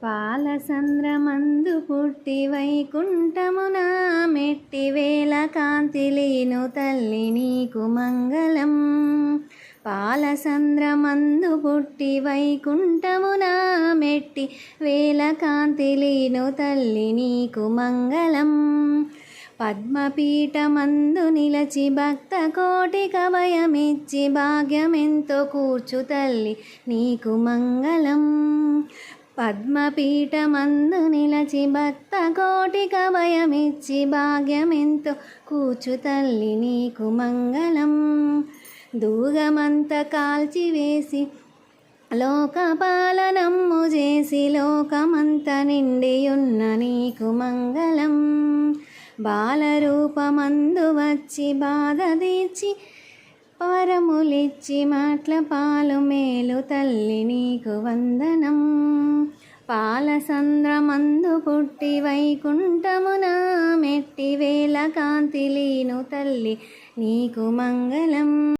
పాలసంద్రమందు పుట్టి వైకుంఠమున మెట్టి వేల కాంతిలీను తల్లి నీకు మంగళం. పాలసంద్రమందు పుట్టి వైకుంఠమున మెట్టి వేల కాంతిలీను తల్లి నీకు మంగళం. పద్మపీఠమందు నిలచి భక్త కోటిక భయమిచ్చి భాగ్యమెంతో కూర్చు తల్లి నీకు మంగళం. పద్మపీఠమందు నిలచి భక్త కోటిక భయమిచ్చి భాగ్యమెంతో కూర్చు తల్లి నీకు మంగళం. దూగమంత కాల్చివేసి లోకపాలనమ్ము చేసి లోకమంత నిండియున్న నీకు మంగళం. బాలరూపమందు వచ్చి బాధ తీర్చి వరములిచ్చి మాట్ల పాలు మేలు తల్లి నీకు వందనం. పాలసంద్రమందు పుట్టి వైకుంఠమున మెట్టి వేల కాంతిలీను తల్లి నీకు మంగళం.